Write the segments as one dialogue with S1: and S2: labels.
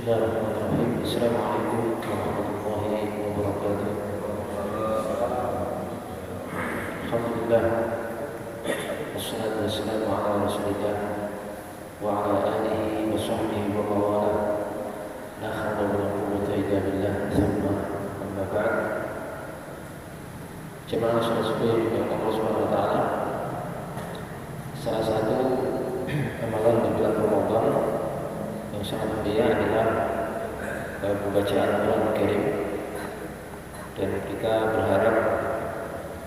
S1: Bismillahirrahmanirrahim. Assalamualaikum warahmatullahi wabarakatuh. Alhamdulillah, wassalatu wassalamu ala rasulillah wa ala alihi wa sahbihi wa mawala. La hawla wa la quwwata illa billah. Thumma amma ba'd. Jemaah saudara yang Allah Subhanahu wa taala, salah satu amalan di bulan Ramadan yang sangat mulia adalah membaca Al-Quran Karim, dan kita berharap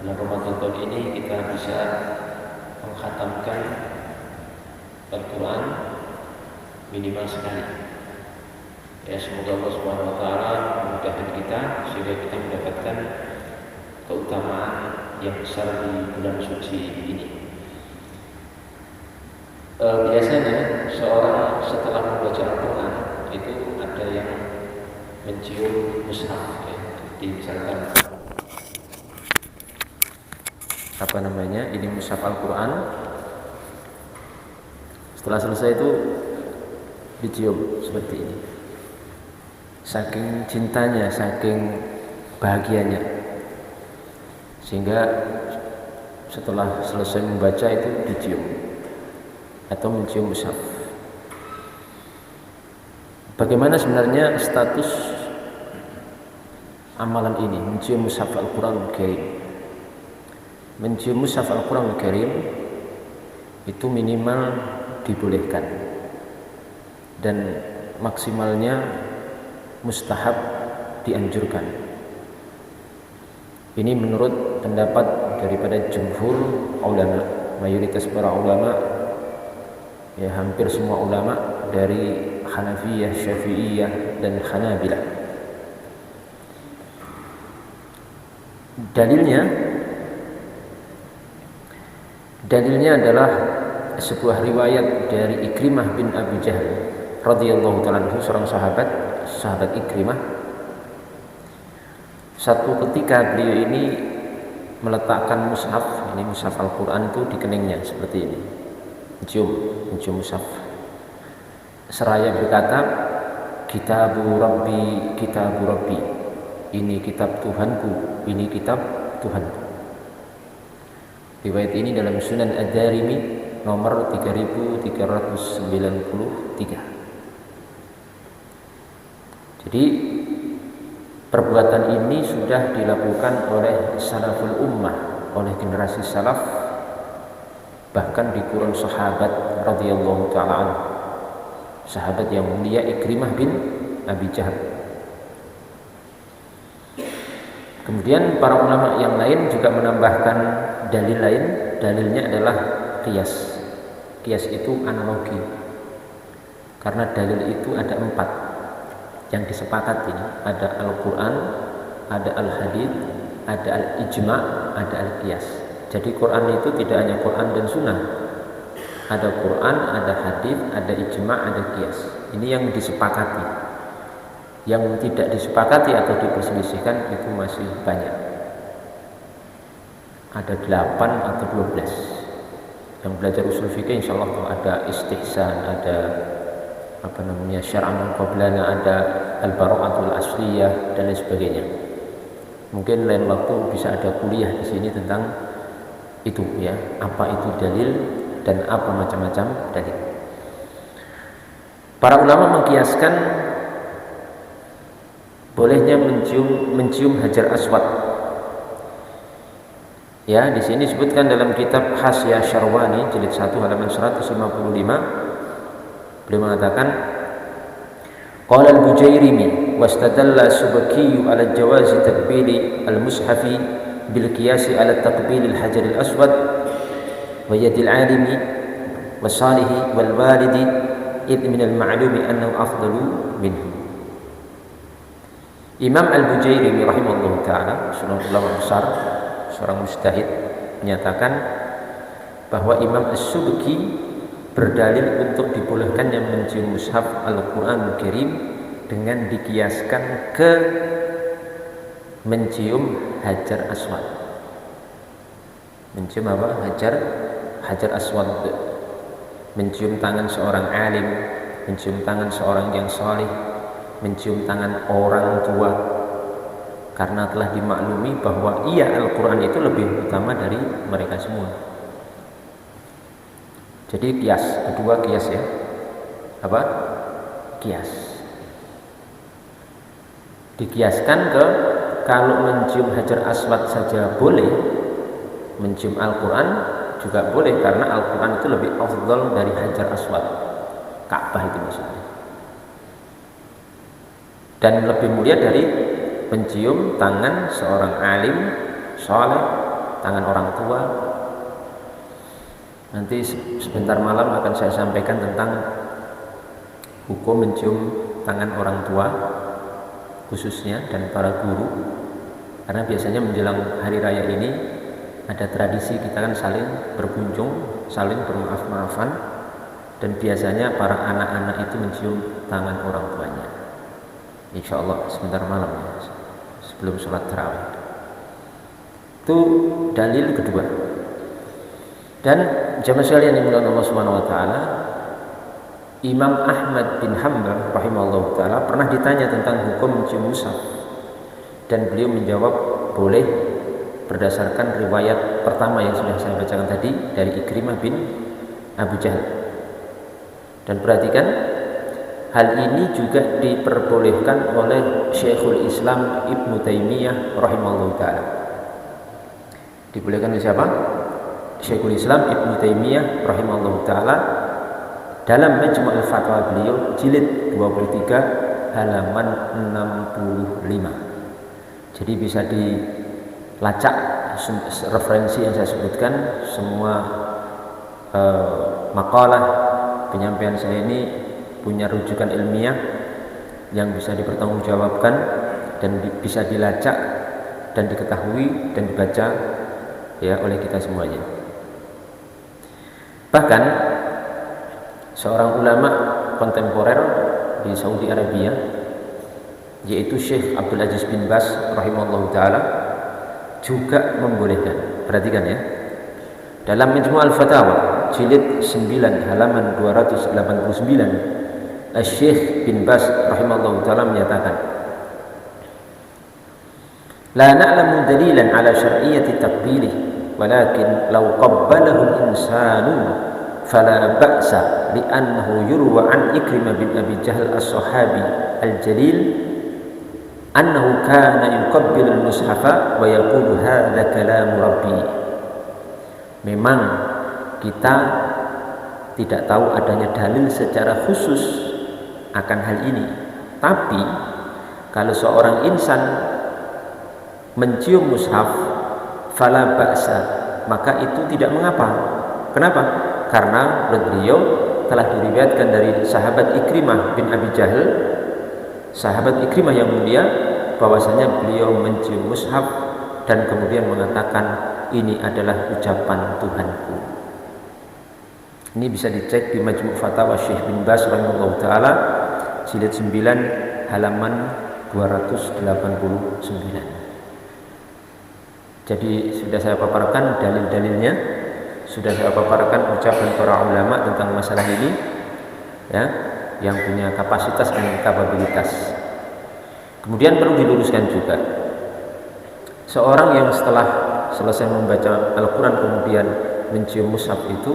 S1: dalam Ramadan tahun ini kita bisa mengkhatamkan Al-Quran minimal sekali. Ya, semoga Allah Subhanahu wa taala memudahkan kita sehingga kita mendapatkan keutamaan yang besar di bulan suci ini. Biasanya seorang setelah membaca Al-Quran itu ada yang mencium mushaf, ya. Misalkan ini mushaf Al-Quran. Setelah selesai itu dicium seperti ini. Saking cintanya, saking bahagianya, sehingga setelah selesai membaca itu dicium atau mencium mushaf. Bagaimana sebenarnya status amalan ini, mencium mushaf Al-Quran Al-Karim? Mencium mushaf Al-Quran Al-Karim itu minimal dibolehkan, dan maksimalnya mustahab, dianjurkan. Ini menurut pendapat daripada jumhur ulama, mayoritas para ulama, ya hampir semua ulama dari Hanafiyah, Syafi'iyah, dan Hanabilah. Dalilnya adalah sebuah riwayat dari Ikrimah bin Abi Jahal radhiyallahu ta'ala anhu, seorang sahabat Ikrimah. Satu ketika beliau ini meletakkan mushaf, ini mushaf Al-Quran itu di keningnya seperti ini, mencium mushaf, seraya berkata, Kitabu Rabbi, ini kitab Tuhanku, ini kitab Tuhanku. Riwayat ini dalam Sunan Ad-Darimi nomor 3393. Jadi perbuatan ini sudah dilakukan oleh salaful ummah, oleh generasi salaf, bahkan di kurun sahabat radhiyallahu ta'ala anhu, sahabat yang mulia Ikrimah bin Abi Jahal. Kemudian para ulama yang lain juga menambahkan dalil lain. Dalilnya adalah qiyas. Qiyas itu analogi, karena dalil itu ada 4 yang disepakati. Ada Al-Quran, ada Al-Hadith, ada Al-Ijma', ada Al-Qiyas. Jadi Quran itu tidak hanya Quran dan Sunnah, ada Quran, ada hadis, ada ijma', ada qiyas. Ini yang disepakati. Yang tidak disepakati atau diperselisihkan itu masih banyak. Ada 8 atau 12. Yang belajar usul fikih insyaallah ada istihsan, ada syar'an qablana, ada al-bara'atul asliyah, dan lain sebagainya. Mungkin lain waktu bisa ada kuliah di sini tentang itu, ya, apa itu dalil dan apa macam-macam dalil. Para ulama mengkiaskan bolehnya mencium Hajar Aswad. Ya, di sini disebutkan dalam kitab Hasya Syarwani jilid 1 halaman 155. Beliau mengatakan, qala al-Bujairimi wastadalla Subaki ala jawazi takbili al-mushafi bil qiyasi ala takbil al-hajar al-aswad wa yadil alimi wa salihi wal walidi id min al-ma'lumi annahu afdalu minhu. Imam Al-Bujairimi rahimahullah ta'ala, seorang ulama besar, seorang mujtahid, menyatakan bahwa Imam As-Subki berdalil untuk dibolehkannya mencium mushaf Al-Quran Al-Karim dengan dikiaskan ke mencium Hajar Aswad. Mencium apa? Hajar Aswad. Mencium tangan seorang alim, mencium tangan seorang yang saleh,
S2: mencium tangan orang tua, karena telah dimaklumi bahwa Al-Quran itu lebih utama dari mereka semua. Jadi kedua kias ya. Apa? Kias. Dikiaskan ke kalau mencium Hajar Aswad saja boleh, mencium Al-Quran juga boleh, karena Al-Quran itu lebih afdal dari Hajar Aswad, Ka'bah itu maksudnya, dan lebih mulia dari mencium tangan seorang alim soleh, tangan orang tua. Nanti sebentar malam akan saya sampaikan tentang hukum mencium tangan orang tua khususnya dan para guru, karena biasanya menjelang hari raya ini ada tradisi kita kan saling berkunjung, saling bermaaf-maafan, dan biasanya para anak-anak itu mencium tangan orang tuanya. Insya Allah sebentar malam ya, sebelum sholat tarawih. Itu dalil kedua. Dan jamaah sekalian yang dimuliakan Allah Subhanahu wa taala, Imam Ahmad bin Hanbal rahimahullah taala pernah ditanya tentang hukum mencium mushaf, dan beliau menjawab boleh berdasarkan riwayat pertama yang sudah saya bacakan tadi dari Ikrimah bin Abu Jahal. Dan perhatikan, hal ini juga diperbolehkan oleh Syekhul Islam Ibnu Taimiyah rahimahullah taala. Dibolehkan oleh siapa? Syekhul Islam Ibnu Taimiyah rahimahullah taala dalam Majmu' al-Fatwa beliau jilid 23 halaman 65. Jadi bisa dilacak referensi yang saya sebutkan, semua makalah penyampaian saya ini punya rujukan ilmiah yang bisa dipertanggungjawabkan dan bisa dilacak dan diketahui dan dibaca ya oleh kita semuanya. Bahkan seorang ulama kontemporer di Saudi Arabia, yaitu Syekh Abdul Aziz bin Baz rahimahullah taala, juga membolehkan. Perhatikan ya, dalam Majmu' al-Fatawa jilid 9 halaman 289, Syekh bin Baz rahimahullah taala menyatakan, la na'lamu dalilan ala syar'iyyati taqbilih, walakin law qabbalahu al-insanu fala ba'sa li'annahu yurwa an Ikrimah bin Abi Jahal as-sahabi al-jalil annahu kana yuqabbilu al-mushafa wa yaqulu hadza kalamu rabbi. Memang kita tidak tahu adanya dalil secara khusus akan hal ini, tapi kalau seorang insan mencium mushaf fala ba'sa, maka itu tidak mengapa. Kenapa? Karena beliau telah diriwayatkan dari sahabat Ikrimah bin Abi Jahal, sahabat Ikrimah yang mulia, bahwasanya beliau mencium mushaf dan kemudian mengatakan ini adalah ucapan Tuhanku. Ini bisa dicek di Majmu' Fatawa Syekh bin Baz rahimahullah taala jilid 9 halaman 289. Jadi sudah saya paparkan dalil-dalilnya, sudah saya paparkan ucapan para ulama tentang masalah ini ya, yang punya kapasitas dan kapabilitas. Kemudian perlu diluruskan juga, seorang yang setelah selesai membaca Al-Quran kemudian mencium mushaf itu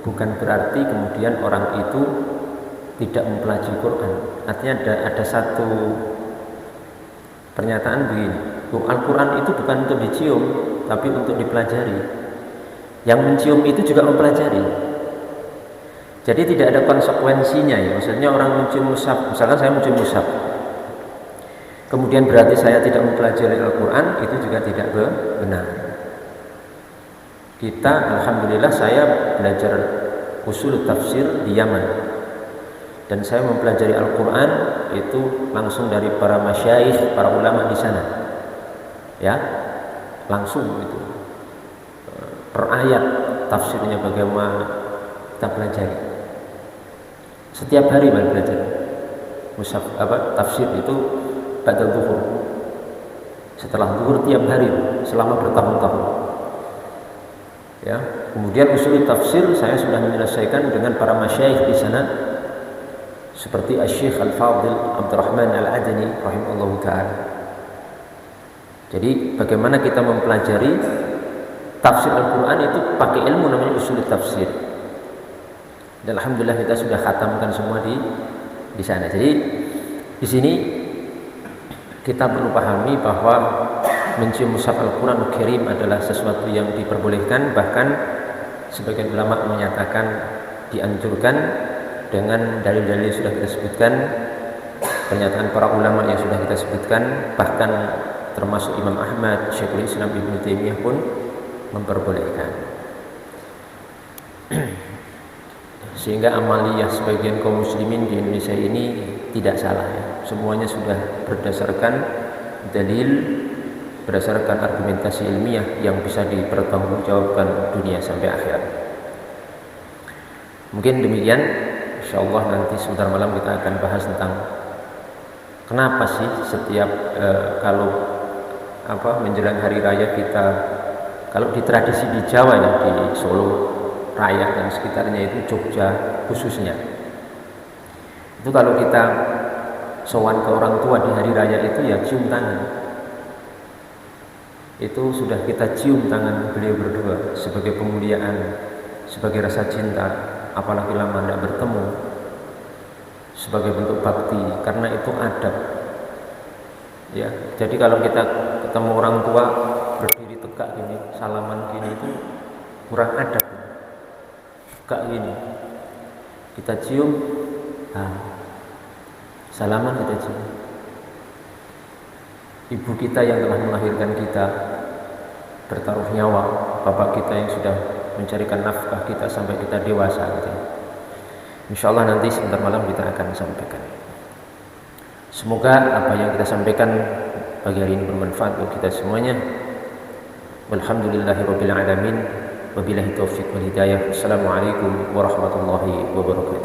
S2: bukan berarti kemudian orang itu tidak mempelajari Quran. Artinya ada satu pernyataan begini, Al-Quran itu bukan untuk dicium tapi untuk dipelajari. Yang mencium itu juga mempelajari. Jadi tidak ada konsekuensinya ya. Maksudnya orang mencium mushaf, misalkan saya mencium mushaf, kemudian berarti saya tidak mempelajari Al-Quran, itu juga tidak benar. Kita, alhamdulillah, saya belajar usul tafsir di Yaman, dan saya mempelajari Al-Quran itu langsung dari para masyayikh, para ulama di sana, ya, langsung itu per ayat tafsirnya bagaimana kita pelajari. Setiap hari belajar mushaf tafsir itu pada zuhur, setelah zuhur tiap hari selama bertahun-tahun. Ya, kemudian usul tafsir saya sudah menyelesaikan dengan para masyayikh di sana seperti Asy-Syaikh Al-Fadhil Abdurrahman Al-Adani rahimahullahu taala. Jadi bagaimana kita mempelajari tafsir Al-Qur'an itu pakai ilmu namanya usul tafsir. Dan alhamdulillah kita sudah khatamkan semua di sana. Jadi di sini kita perlu pahami bahwa mencium mushaf Al-Qur'an Al-Karim adalah sesuatu yang diperbolehkan, bahkan sebagian ulama menyatakan dianjurkan dengan dalil-dalil yang sudah kita sebutkan, pernyataan para ulama yang sudah kita sebutkan, bahkan termasuk Imam Ahmad, Syekhul Islam Ibnu Taimiyah pun memperbolehkan. Sehingga amaliyah sebagian kaum muslimin di Indonesia ini tidak salah ya. Semuanya sudah berdasarkan dalil, berdasarkan argumentasi ilmiah yang bisa dipertanggungjawabkan dunia sampai akhirat. Mungkin demikian, insyaallah nanti sebentar malam kita akan bahas tentang kenapa sih setiap kalau menjelang hari raya kita, kalau di tradisi di Jawa ya, di Solo Raya dan sekitarnya itu, Jogja khususnya, itu kalau kita sowan ke orang tua di hari raya itu ya cium tangan. Itu sudah kita cium tangan beliau berdua sebagai pemuliaan, sebagai rasa cinta, apalagi lama tidak bertemu, sebagai bentuk bakti, karena itu adab ya. Jadi kalau kita ketemu orang tua berdiri tegak gini, salaman gini, itu kurang adab. Tegak gini kita cium, salaman kita cium. Ibu kita yang telah melahirkan kita, bertaruh nyawa, bapak kita yang sudah mencarikan nafkah kita sampai kita dewasa gitu. Insyaallah nanti sebentar malam kita akan sampaikan. Semoga apa yang kita sampaikan pagi hari ini bermanfaat bagi kita semuanya. Walhamdulillahirabbil alamin. Wabillahi taufiq wal hidayah. Assalamualaikum warahmatullahi wabarakatuh.